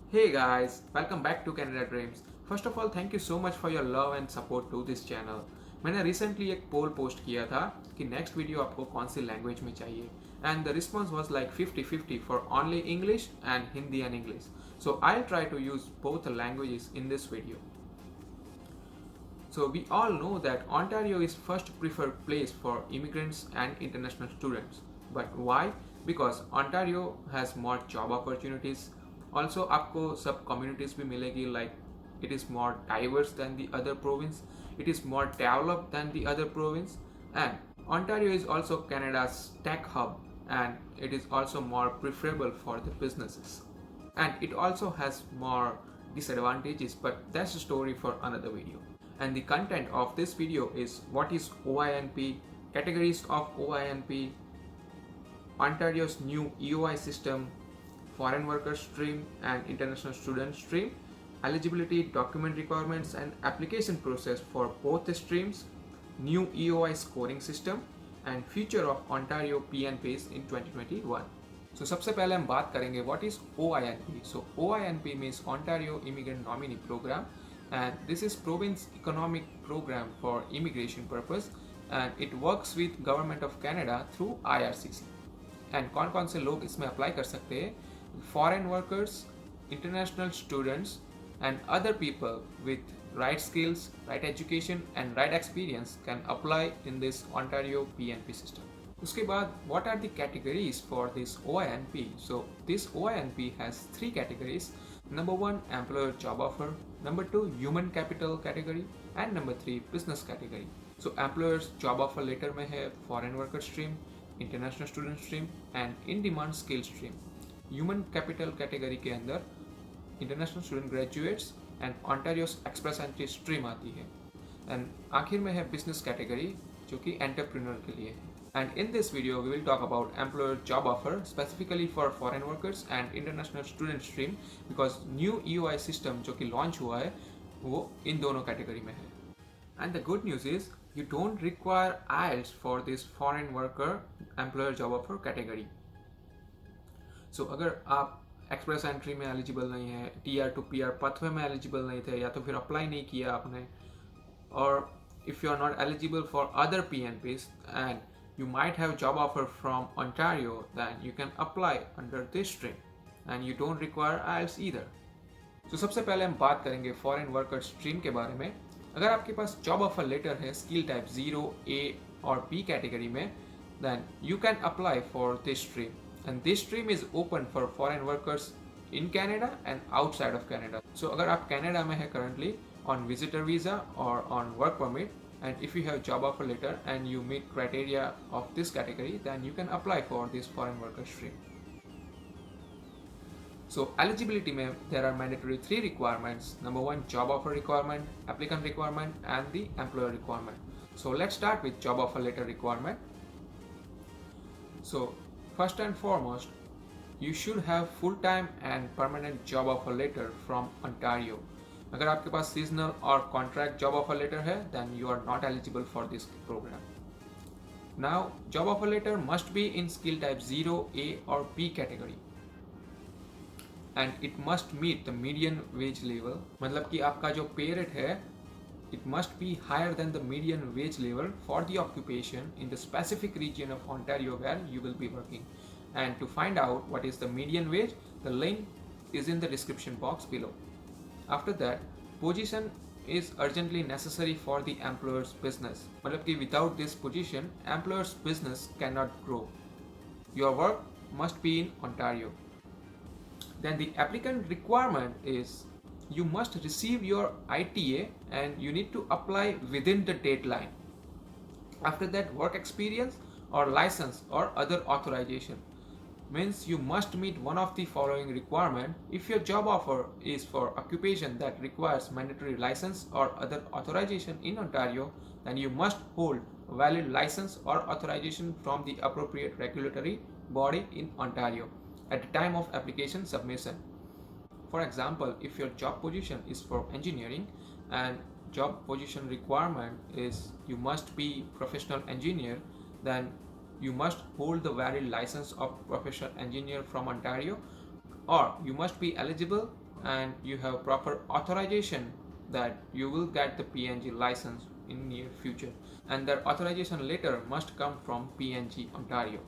Hey guys, welcome back to Canada Dreams. First of all, thank you so much for your love and support to this channel. मैंने recently एक poll post किया था कि next video आपको कौन सी language में चाहिए and the response was like 50-50 for only English and Hindi and English. So I'll try to use both the languages in this video. So we all know that Ontario is first preferred place for immigrants and international students. But why? Because Ontario has more job opportunities. Also आपको सब communities भी मिलेगी, like it is more diverse than the other province. It is more developed than the other province. And Ontario is also Canada's tech hub and it is also more preferable for the businesses. And it also has more disadvantages, but that's a story for another video. And the content of this video is what is OINP, categories of OINP, Ontario's new EOI system, foreign worker stream and international student stream, eligibility, document requirements and application process for both the streams, new EOI scoring system and future of Ontario PNPs in 2021. So सबसे पहले हम बात करेंगे what is OINP. So OINP means Ontario Immigrant Nominee Program and this is province economic program for immigration purpose and it works with Government of Canada through IRCC. And कौन से लोग इसमें apply कर सकते हैं? Foreign workers, international students and other people with right skills, right education and right experience can apply in this Ontario PNP system. उसके बाद what are the categories for this OINP? So this OINP has three categories. Number one, employer job offer. Number two, human capital category. And number three, business category. So employers job offer letter में है foreign worker stream, international student stream and in demand skill stream. Human capital category के अंदर international student graduates and Ontario's express entry stream आती है. And आखिर में है business category जो कि entrepreneur के लिए है. And in this video we will talk about employer job offer specifically for foreign workers and international student stream because new EOI system जो कि launch हुआ है वो इन दोनों category में है. And the good news is you don't require IELTS for this foreign worker employer job offer category. So अगर आप एक्सप्रेस एंट्री में एलिजिबल नहीं है, टीआर टू पीआर पाथवे में एलिजिबल नहीं थे या तो फिर अप्लाई नहीं किया आपने, और if you are not eligible for other PNPs and you might have job offer from Ontario, then you can apply under this stream and you don't require IELTS either. So सबसे पहले हम बात करेंगे foreign worker stream के बारे में. अगर आपके पास जॉब ऑफर लेटर है स्किल टाइप 0, A और B कैटेगरी में, then you can apply for this stream. And this stream is open for foreign workers in Canada and outside of Canada. So अगर आप Canada में है currently on visitor visa or on work permit and if you have job offer letter and you meet criteria of this category, then you can apply for this foreign worker stream. So eligibility में there are mandatory three requirements. Number one, job offer requirement, applicant requirement and the employer requirement. So let's start with job offer letter requirement. So first and foremost, you should have full-time and permanent job offer letter from Ontario. अगर आपके पास seasonal और contract job offer letter है, then you are not eligible for this program. Now, job offer letter must be in skill type 0, A or B category. And it must meet the median wage level. मतलब कि आपका जो pay rate है, it must be higher than the median wage level for the occupation in the specific region of Ontario where you will be working. And to find out what is the median wage, the link is in the description box below. After that, position is urgently necessary for the employer's business. मतलब कि without this position, employer's business cannot grow. Your work must be in Ontario. Then the applicant requirement is you must receive your ITA and you need to apply within the deadline. After that, work experience or license or other authorization means you must meet one of the following requirement. If your job offer is for occupation that requires mandatory license or other authorization in Ontario, then you must hold a valid license or authorization from the appropriate regulatory body in Ontario at the time of application submission. For example, if your job position is for engineering and job position requirement is you must be professional engineer, then you must hold the valid license of professional engineer from Ontario or you must be eligible and you have proper authorization that you will get the PNG license in near future, and that authorization letter must come from PNG Ontario.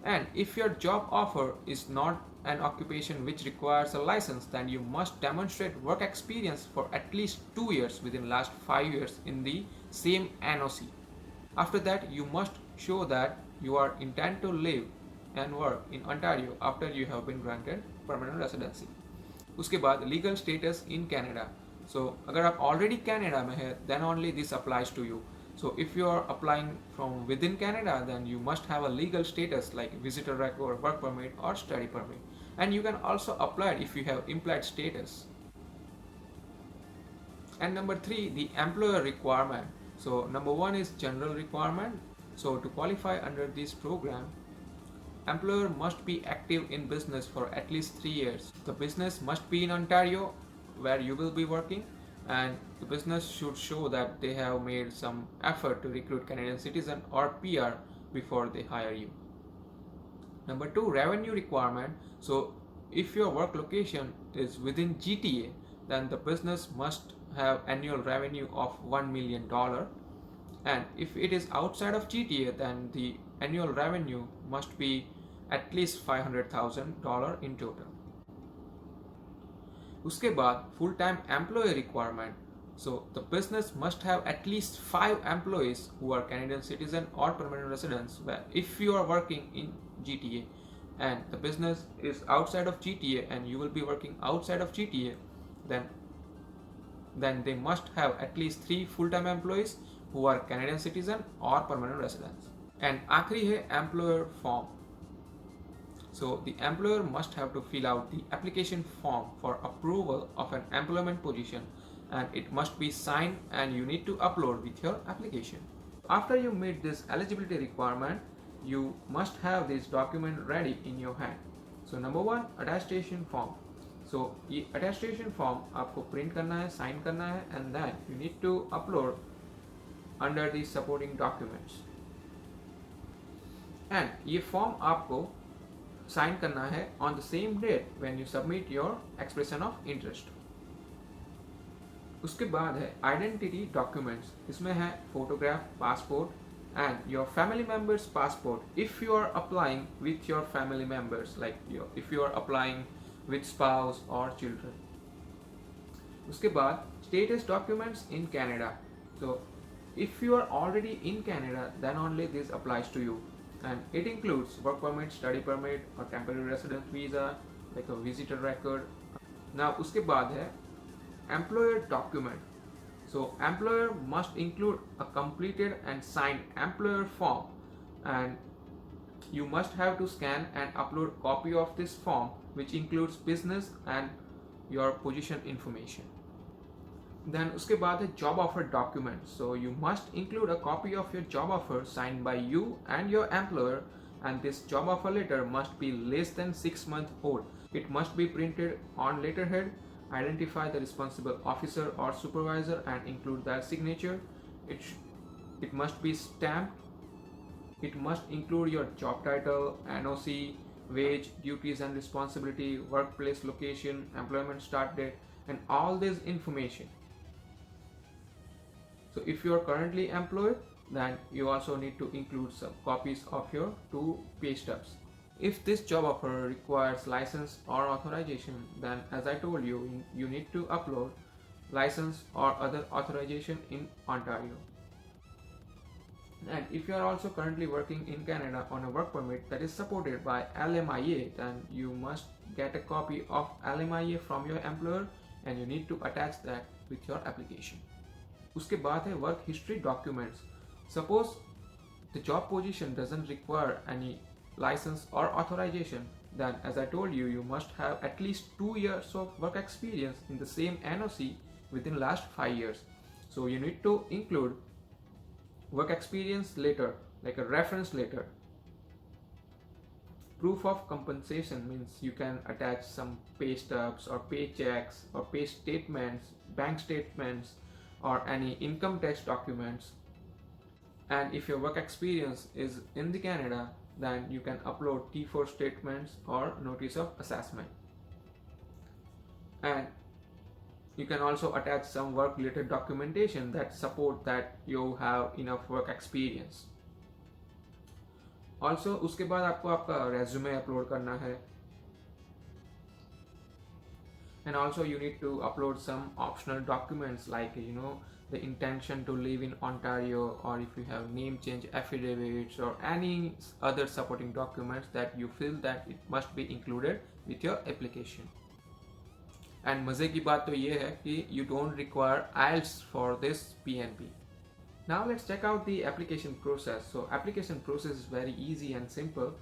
And if your job offer is not an occupation which requires a license, then you must demonstrate work experience for at least 2 years within last 5 years in the same NOC. After that, you must show that you are intent to live and work in Ontario after you have been granted permanent residency. उसके बाद legal status in Canada. So अगर आप already Canada में है, then only this applies to you. So if you are applying from within Canada, then you must have a legal status like visitor record, work permit or study permit. And you can also apply it if you have implied status. And number 3, the employer requirement. So number 1 is general requirement. So to qualify under this program, employer must be active in business for at least 3 years. The business must be in Ontario where you will be working, and the business should show that they have made some effort to recruit Canadian citizen or PR before they hire you. Number 2, revenue requirement. So if your work location is within GTA, then the business must have annual revenue of $1 million. And if it is outside of GTA, then the annual revenue must be at least $500,000 in total. उसके बाद full time employee requirement. So the business must have at least 5 employees who are Canadian citizen or permanent residents. If you are working in GTA and the business is outside of GTA and you will be working outside of GTA, then they must have at least 3 full-time employees who are Canadian citizen or permanent residents. And आखिरी है employer form. So the employer must have to fill out the application form for approval of an employment position, and it must be signed and you need to upload with your application. After you meet this eligibility requirement, you must have this document ready in your hand. So number 1, attestation form. So ये attestation form आपको print करना है, sign करना है, and then you need to upload under the supporting documents. And ये form आपको sign करना है on the same date when you submit your expression of interest. उसके बाद है identity documents. इसमें है photograph, passport and your family members' passport if you are applying with your family members, like if you are applying with spouse or children. उसके बाद status documents in Canada. So if you are already in Canada, then only this applies to you. And it includes work permit, study permit or temporary residence visa, like a visitor record. Now उसके बाद है employer document. So employer must include a completed and signed employer form, and you must have to scan and upload copy of this form, which includes business and your position information. Then उसके बाद है job offer document. So you must include a copy of your job offer signed by you and your employer, and this job offer letter must be less than 6 months old. It must be printed on letterhead, identify the responsible officer or supervisor and include their signature. It must be stamped. It must include your job title, NOC, wage, duties and responsibility, workplace location, employment start date, and all this information. So if you are currently employed, then you also need to include some copies of your 2 pay stubs. If this job offer requires license or authorization, then as I told you, you need to upload license or other authorization in Ontario. And if you are also currently working in Canada on a work permit that is supported by LMIA, then you must get a copy of LMIA from your employer and you need to attach that with your application. उसके बाद है work history documents. Suppose the job position doesn't require any license or authorization, then as I told you, you must have at least 2 years of work experience in the same NOC within last 5 years. So you need to include work experience letter, like a reference letter. Proof of compensation means you can attach some pay stubs or paychecks or pay statements, bank statements, or any income tax documents. And if your work experience is in the Canada, then you can upload T4 statements or notice of assessment. And you can also attach some work related documentation that support that you have enough work experience. Also उसके बाद आपको आपका resume upload करना है. And also you need to upload some optional documents like the intention to live in Ontario, or if you have name change affidavits or any other supporting documents that you feel that it must be included with your application. And मजे की बात तो ये है कि you don't require IELTS for this PNP. Now let's check out the application process. So application process is very easy and simple.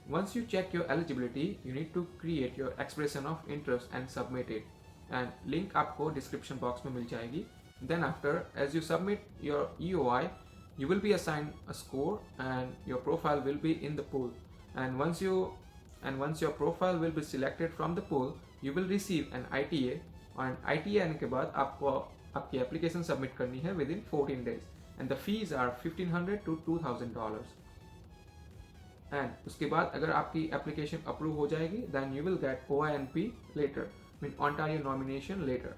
Once you check your eligibility, you need to create your expression of interest and submit it. And link आपको description box में मिल जाएगी. Then after, as you submit your EOI, you will be assigned a score and your profile will be in the pool. And once your profile will be selected from the pool, you will receive an ITA. And ITA आने के बाद आपको आपकी application submit करनी है within 14 days. And the fees are $1,500 to $2,000. And उसके बाद अगर आपकी application approve हो जाएगी, then you will get OINP later, mean Ontario nomination later.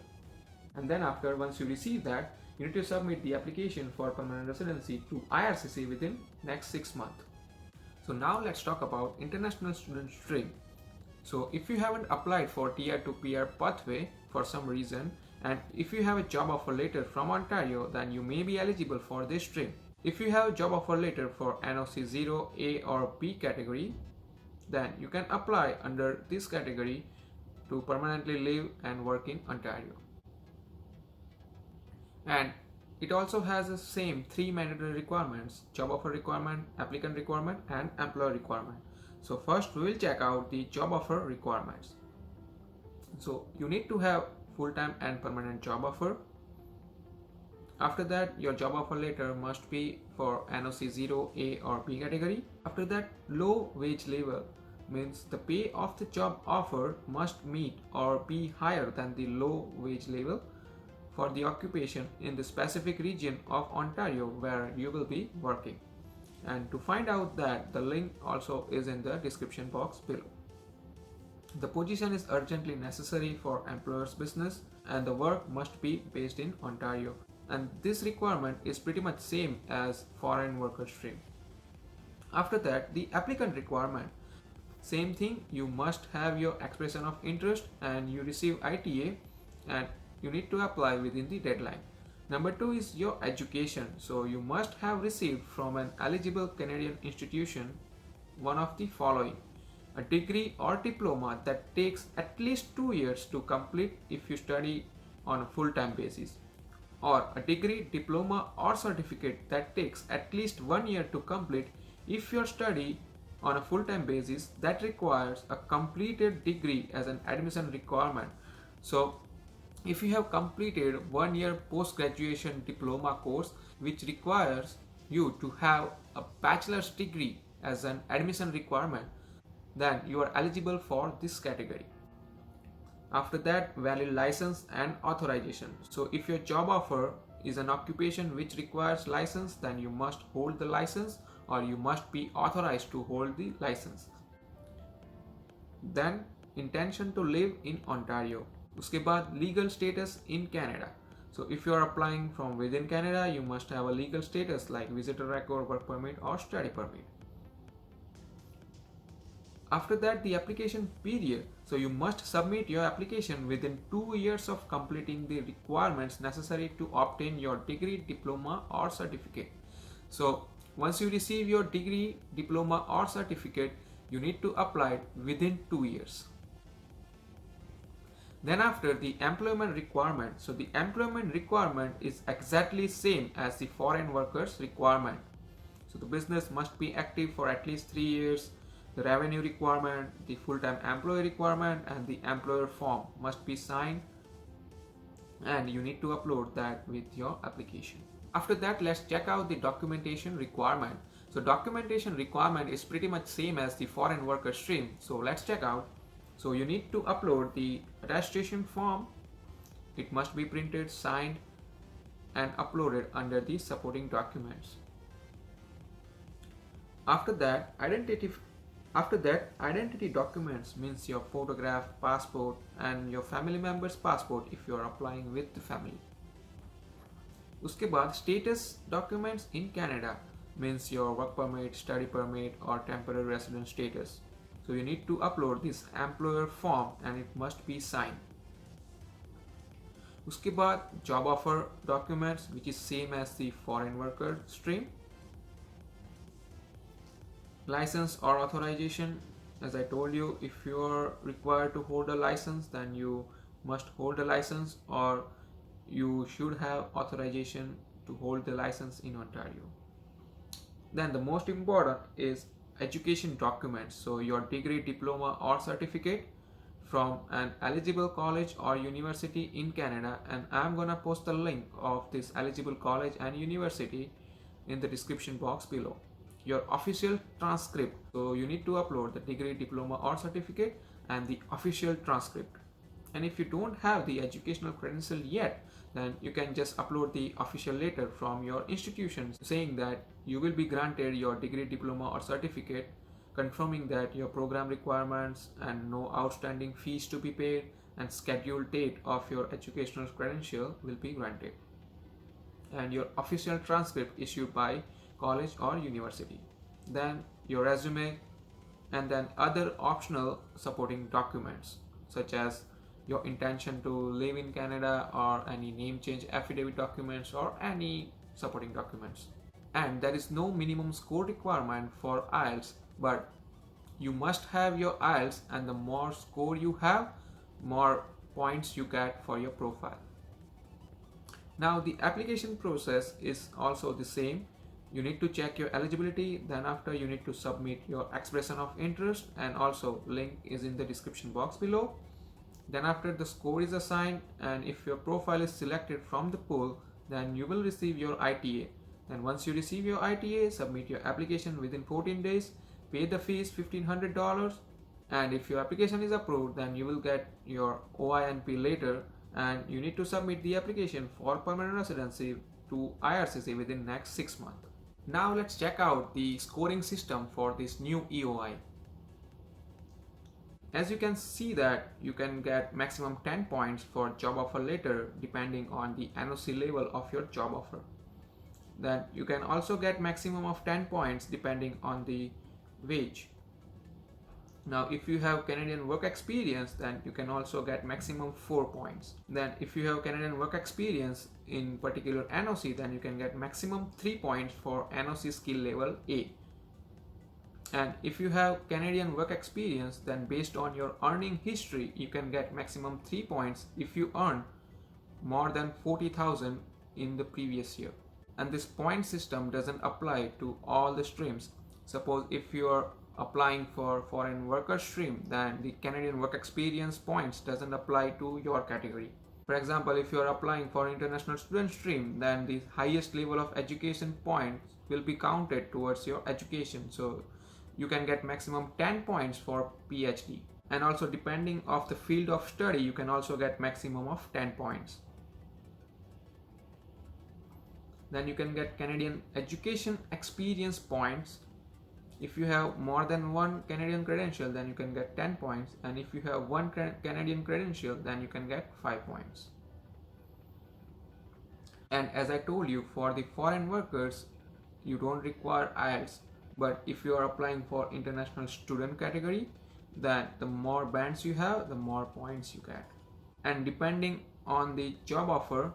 And then after, once you receive that, you need to submit the application for permanent residency to IRCC within next 6 months. So now let's talk about international student stream. So if you haven't applied for Tier 2 PR pathway for some reason, and if you have a job offer letter from Ontario, then you may be eligible for this stream. If you have a job offer letter for NOC 0, A or B category, then you can apply under this category to permanently live and work in Ontario. And it also has the same 3 mandatory requirements: job offer requirement, applicant requirement, and employer requirement. So first we will check out the job offer requirements. So you need to have full-time and permanent job offer. After that, your job offer letter must be for NOC 0, A or B category. After that, low wage level means the pay of the job offer must meet or be higher than the low wage level for the occupation in the specific region of Ontario where you will be working. And to find out that, the link also is in the description box below. The position is urgently necessary for employer's business and the work must be based in Ontario. And this requirement is pretty much same as foreign worker stream. After that, the applicant requirement. Same thing, you must have your expression of interest and you receive ITA and you need to apply within the deadline. Number 2 is your education. So you must have received from an eligible Canadian institution one of the following: a degree or diploma that takes at least 2 years to complete if you study on a full-time basis, or a degree, diploma or certificate that takes at least 1 year to complete if you study on a full-time basis that requires a completed degree as an admission requirement. So if you have completed 1 year post-graduation diploma course which requires you to have a bachelor's degree as an admission requirement, then you are eligible for this category. After that, valid license and authorization. So if your job offer is an occupation which requires license, then you must hold the license or you must be authorized to hold the license. Then intention to live in Ontario. उसके बाद legal status in Canada. So if you are applying from within Canada, you must have a legal status like visitor record, work permit or study permit. After that, the application period. So you must submit your application within 2 years of completing the requirements necessary to obtain your degree, diploma or certificate. So once you receive your degree, diploma or certificate, you need to apply it within 2 years. Then after, the employment requirement. So the employment requirement is exactly same as the foreign workers requirement. So the business must be active for at least 3 years. The revenue requirement, the full-time employee requirement and the employer form must be signed and you need to upload that with your application. After that, let's check out the documentation requirement. So documentation requirement is pretty much same as the foreign worker stream. So let's check out. So you need to upload the attestation form. It must be printed, signed and uploaded under the supporting documents. After that, After that, identity documents means your photograph, passport, and your family member's passport if you are applying with the family. उसके बाद status documents in Canada means your work permit, study permit, or temporary resident status. So you need to upload this employer form and it must be signed. उसके बाद job offer documents, which is same as the foreign worker stream. License or authorization, as I told you, if you are required to hold a license, then you must hold a license, or you should have authorization to hold the license in Ontario. Then the most important is education documents, so your degree, diploma, or certificate from an eligible college or university in Canada, and I'm gonna post the link of this eligible college and university in the description box below. Your official transcript, so you need to upload the degree, diploma, or certificate and the official transcript. And if you don't have the educational credential yet, then you can just upload the official letter from your institution saying that you will be granted your degree, diploma, or certificate, confirming that your program requirements and no outstanding fees to be paid, and scheduled date of your educational credential will be granted. And your official transcript issued by college or university. Then your resume, and then other optional supporting documents such as your intention to live in Canada, or any name change affidavit documents, or any supporting documents. And there is no minimum score requirement for IELTS, but you must have your IELTS, and the more score you have, more points you get for your profile. Now the application process is also the same. You need to check your eligibility, then after you need to submit your expression of interest, and also link is in the description box below. Then after the score is assigned, and if your profile is selected from the pool, then you will receive your ITA. Then once you receive your ITA, submit your application within 14 days, pay the fees $1,500, and if your application is approved, then you will get your Oinp later, and you need to submit the application for permanent residency to IRCC within next 6 months. Now let's check out the scoring system for this new EOI. As you can see that you can get maximum 10 points for job offer letter depending on the NOC level of your job offer. Then you can also get maximum of 10 points depending on the wage. Now if you have Canadian work experience, then you can also get maximum 4 points. Then if you have Canadian work experience in particular NOC, then you can get maximum 3 points for NOC skill level A. And if you have Canadian work experience, then based on your earning history, you can get maximum 3 points if you earn more than 40,000 in the previous year. And this point system doesn't apply to all the streams. Suppose if you are applying for foreign worker stream, then the Canadian work experience points doesn't apply to your category. For example, if you are applying for international student stream, then the highest level of education points will be counted towards your education. So you can get maximum 10 points for PhD. And also depending of the field of study, you can also get maximum of 10 points. Then you can get Canadian education experience points. If you have more than one Canadian credential, then you can get 10 points. And if you have one Canadian credential, then you can get 5 points. And as I told you, for the foreign workers, you don't require IELTS. But if you are applying for international student category, then the more bands you have, the more points you get. And depending on the job offer,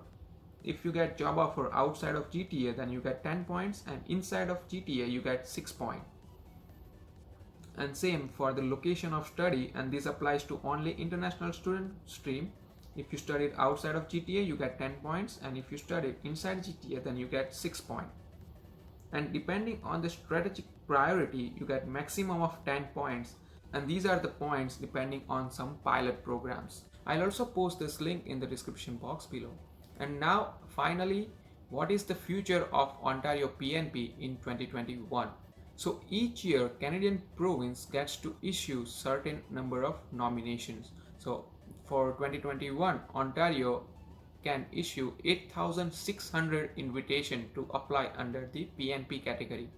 if you get job offer outside of GTA, then you get 10 points, and inside of GTA you get 6 points. And same for the location of study, and this applies to only international student stream. If you studied outside of GTA, you get 10 points, and if you studied inside GTA, then you get 6 points. And depending on the strategic priority, you get maximum of 10 points, and these are the points depending on some pilot programs. I'll also post this link in the description box below. And now finally, what is the future of Ontario PNP in 2021? So each year Canadian province gets to issue certain number of nominations. So for 2021, Ontario can issue 8,600 invitation to apply under the PNP category.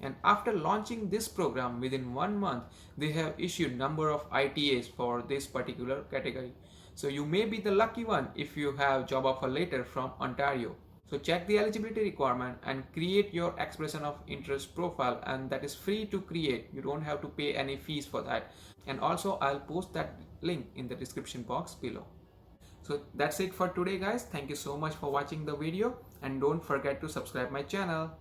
And after launching this program within 1 month, they have issued number of ITAs for this particular category. So you may be the lucky one if you have job offer letter from Ontario. So check the eligibility requirement and create your expression of interest profile, and that is free to create. You don't have to pay any fees for that. And also I'll post that link in the description box below. So that's it for today guys. Thank you so much for watching the video and don't forget to subscribe my channel.